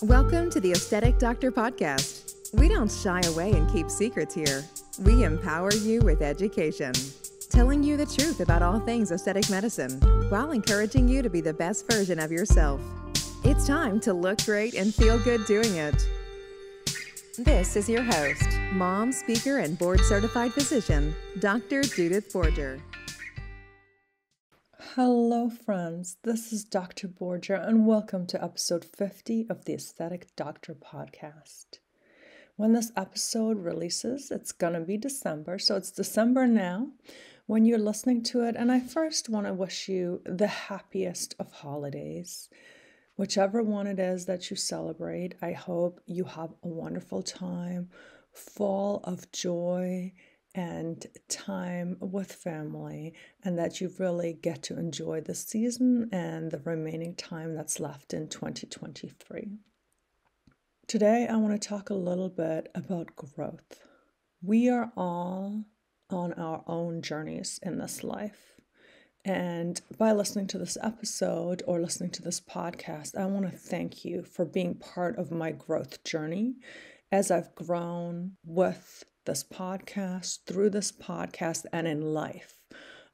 Welcome to the Aesthetic Doctor Podcast. We don't shy away and keep secrets here. We empower you with education, telling you the truth about all things aesthetic medicine while encouraging you to be the best version of yourself. It's time to look great and feel good doing it. This is your host, mom, speaker, and board-certified physician, Dr. Judith Borger. Hello friends, this is Dr. Borger and welcome to episode 50 of the Aesthetic Doctor Podcast. When this episode releases, it's going to be December, so it's December now when you're listening to it, and I first want to wish you the happiest of holidays. Whichever one it is that you celebrate, I hope you have a wonderful time, full of joy and time with family, and that you really get to enjoy the season and the remaining time that's left in 2023. Today, I want to talk a little bit about growth. We are all on our own journeys in this life. And by listening to this episode or listening to this podcast, I want to thank you for being part of my growth journey as I've grown with this podcast, through this podcast, and in life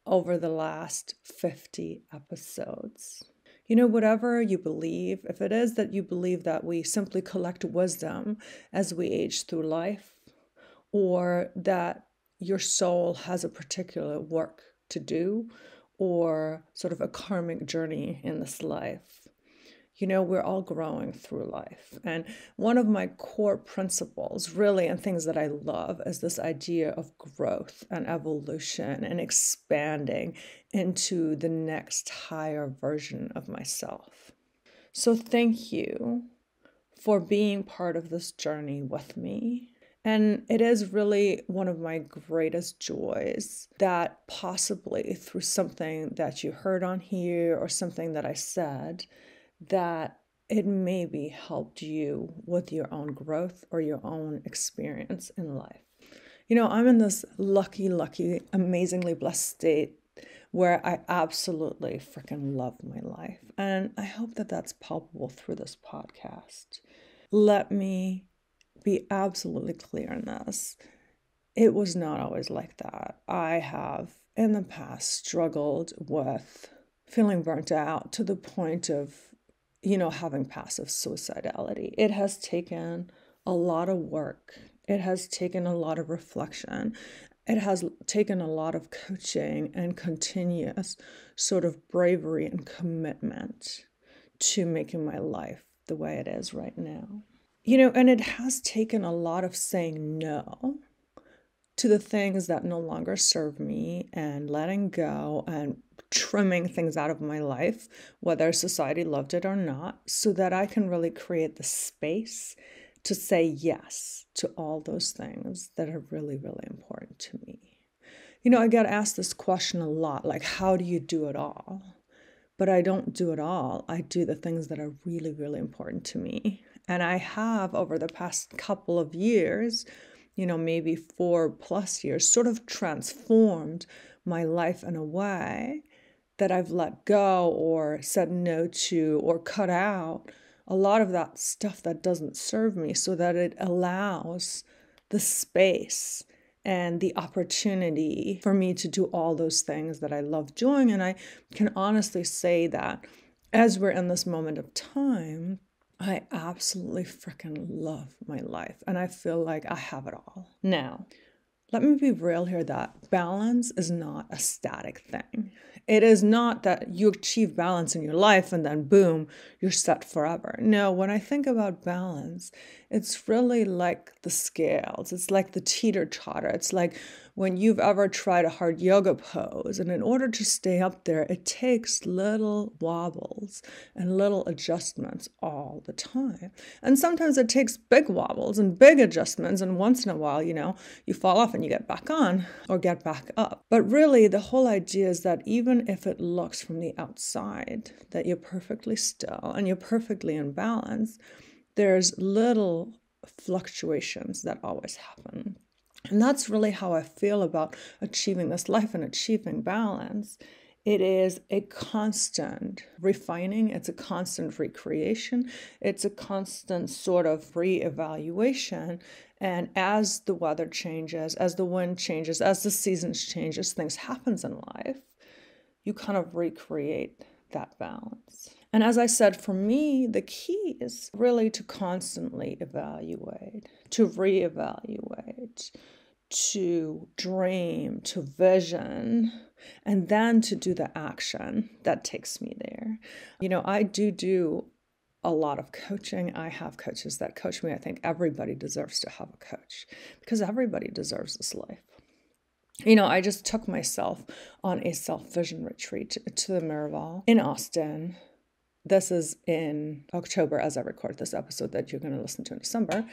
over the last 50 episodes. You know, whatever you believe, if it is that you believe that we simply collect wisdom as we age through life, or that your soul has a particular work to do, or sort of a karmic journey in this life, you know, we're all growing through life. And one of my core principles, really, and things that I love is this idea of growth and evolution and expanding into the next higher version of myself. So thank you for being part of this journey with me. And it is really one of my greatest joys that possibly through something that you heard on here or something that I said, that it maybe helped you with your own growth or your own experience in life. You know, I'm in this lucky, amazingly blessed state where I absolutely freaking love my life. And I hope that that's palpable through this podcast. Let me be absolutely clear on this. It was not always like that. I have in the past struggled with feeling burnt out to the point of having passive suicidality. It has taken a lot of work. It has taken a lot of reflection. It has taken a lot of coaching and continuous sort of bravery and commitment to making my life the way it is right now. You know, and it has taken a lot of saying no to the things that no longer serve me and letting go and trimming things out of my life, whether society loved it or not, so that I can really create the space to say yes to all those things that are really, really important to me. You know, I get asked this question a lot, like, how do you do it all? But I don't do it all. I do the things that are really, really important to me. And I have, over the past couple of years, maybe 4+ years, sort of transformed my life in a way that I've let go or said no to or cut out a lot of that stuff that doesn't serve me, so that it allows the space and the opportunity for me to do all those things that I love doing. And I can honestly say that as we're in this moment of time, I absolutely freaking love my life, and I feel like I have it all. Now, let me be real here that balance is not a static thing. It is not that you achieve balance in your life and then boom, you're set forever. No, when I think about balance, it's really like the scales. It's like the teeter-totter. It's like when you've ever tried a hard yoga pose, and in order to stay up there, it takes little wobbles and little adjustments all the time. And sometimes it takes big wobbles and big adjustments, and once in a while, you fall off and you get back on or get back up. But really, the whole idea is that even if it looks from the outside that you're perfectly still and you're perfectly in balance, there's little fluctuations that always happen. And that's really how I feel about achieving this life and achieving balance, It is a constant refining. It's a constant recreation. It's a constant sort of reevaluation. And as the weather changes, as the wind changes, as the seasons change, as things happens in life, you kind of recreate that balance. And as I said, for me, the key is really to constantly evaluate, to reevaluate, to dream, to vision, and then to do the action that takes me there. I do a lot of coaching. I have coaches that coach me. I think everybody deserves to have a coach because everybody deserves this life. I just took myself on a self-vision retreat to the Miraval in Austin. This is in October as I record this episode that you're going to listen to in December.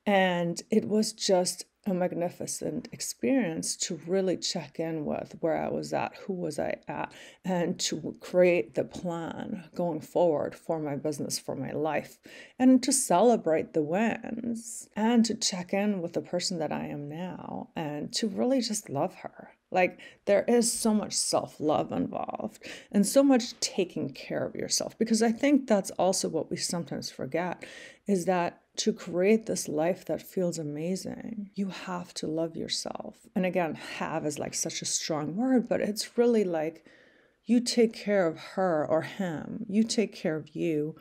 And it was just a magnificent experience to really check in with where I was at, who was I at, and to create the plan going forward for my business, for my life, and to celebrate the wins and to check in with the person that I am now and to really just love her. Like, there is so much self-love involved and so much taking care of yourself, because I think that's also what we sometimes forget, is that to create this life that feels amazing, you have to love yourself. And again, have is like such a strong word, but it's really like you take care of her or him, you take care of you,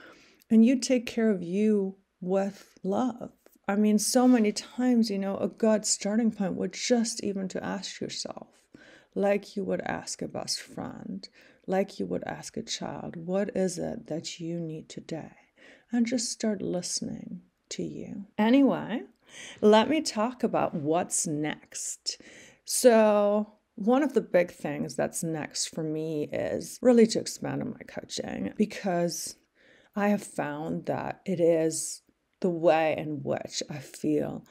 and you take care of you with love. I mean, so many times, a good starting point would just even to ask yourself, like you would ask a best friend, like you would ask a child, what is it that you need today? And just start listening to you. Anyway, let me talk about what's next. So one of the big things that's next for me is really to expand on my coaching, because I have found that it is the way in which I feel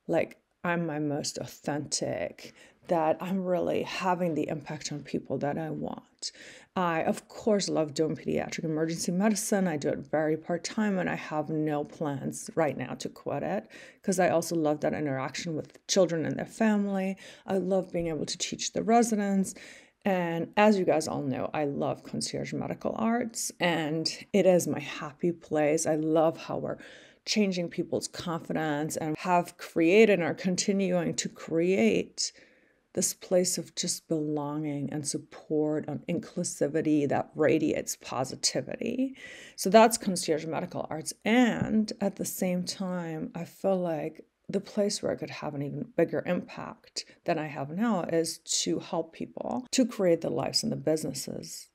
like I'm my most authentic, that I'm really having the impact on people that I want. I, of course, love doing pediatric emergency medicine. I do it very part-time, and I have no plans right now to quit it, because I also love that interaction with children and their family. I love being able to teach the residents. And as you guys all know, I love concierge medical arts, and it is my happy place. I love how we're changing people's confidence and have created and are continuing to create this place of just belonging and support and inclusivity that radiates positivity. So that's concierge medical arts. And at the same time, I feel like the place where I could have an even bigger impact than I have now is to help people to create the lives and the businesses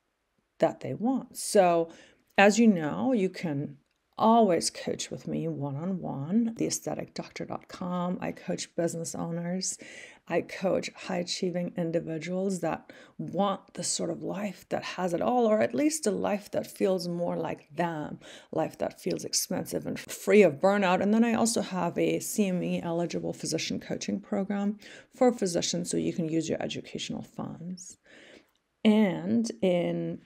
that they want. So as you know, you can always coach with me one-on-one, theaestheticdoctor.com. I coach business owners. I coach high-achieving individuals that want the sort of life that has it all, or at least a life that feels more like them, life that feels expansive and free of burnout. And then I also have a CME-eligible physician coaching program for physicians, so you can use your educational funds. And in,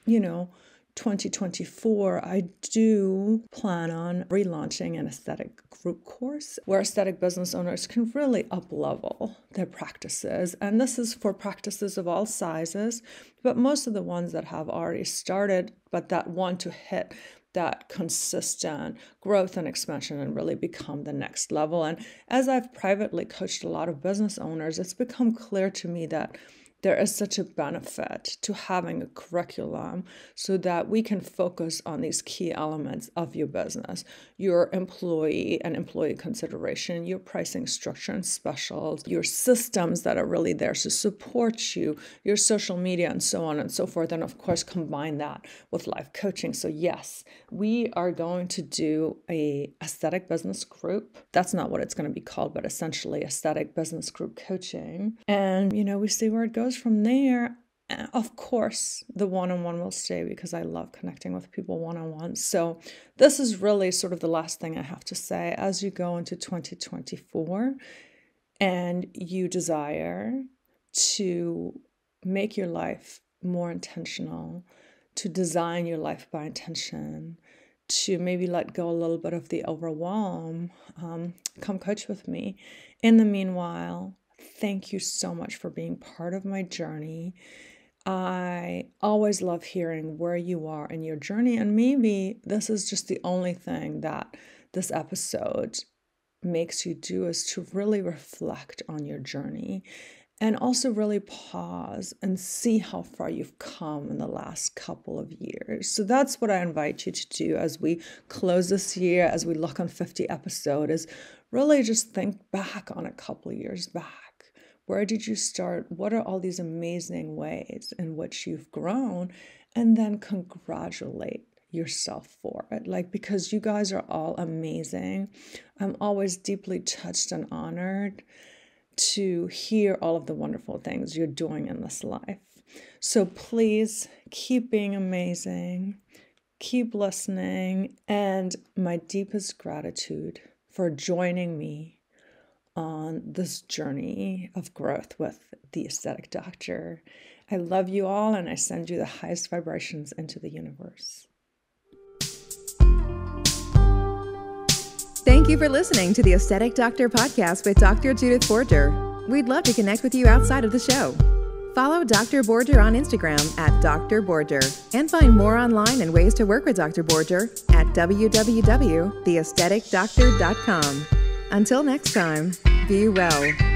2024, I do plan on relaunching an aesthetic group course where aesthetic business owners can really up-level their practices. And this is for practices of all sizes, but most of the ones that have already started, but that want to hit that consistent growth and expansion and really become the next level. And as I've privately coached a lot of business owners, it's become clear to me that there is such a benefit to having a curriculum so that we can focus on these key elements of your business, your employee and employee consideration, your pricing structure and specials, your systems that are really there to support you, your social media, and so on and so forth. And of course, combine that with life coaching. So yes, we are going to do a aesthetic business group. That's not what it's going to be called, but essentially aesthetic business group coaching. And, we see where it goes from there. Of course, the one-on-one will stay because I love connecting with people one-on-one. So this is really sort of the last thing I have to say. As you go into 2024 and you desire to make your life more intentional, to design your life by intention, to maybe let go a little bit of the overwhelm, come coach with me. In the meanwhile, thank you so much for being part of my journey. I always love hearing where you are in your journey. And maybe this is just the only thing that this episode makes you do, is to really reflect on your journey and also really pause and see how far you've come in the last couple of years. So that's what I invite you to do as we close this year, as we look on 50 episodes, is really just think back on a couple of years back. Where did you start? What are all these amazing ways in which you've grown? And then congratulate yourself for it. Because you guys are all amazing. I'm always deeply touched and honored to hear all of the wonderful things you're doing in this life. So please keep being amazing, keep listening, and my deepest gratitude for joining me on this journey of growth with the Aesthetic Doctor. I love you all, and I send you the highest vibrations into the universe. Thank you for listening to the Aesthetic Doctor podcast with Dr. Judith Borger. We'd love to connect with you outside of the show. Follow Dr. Borger on Instagram at Dr. Borger, and find more online and ways to work with Dr. Borger at www.theaestheticdoctor.com. Until next time, be well.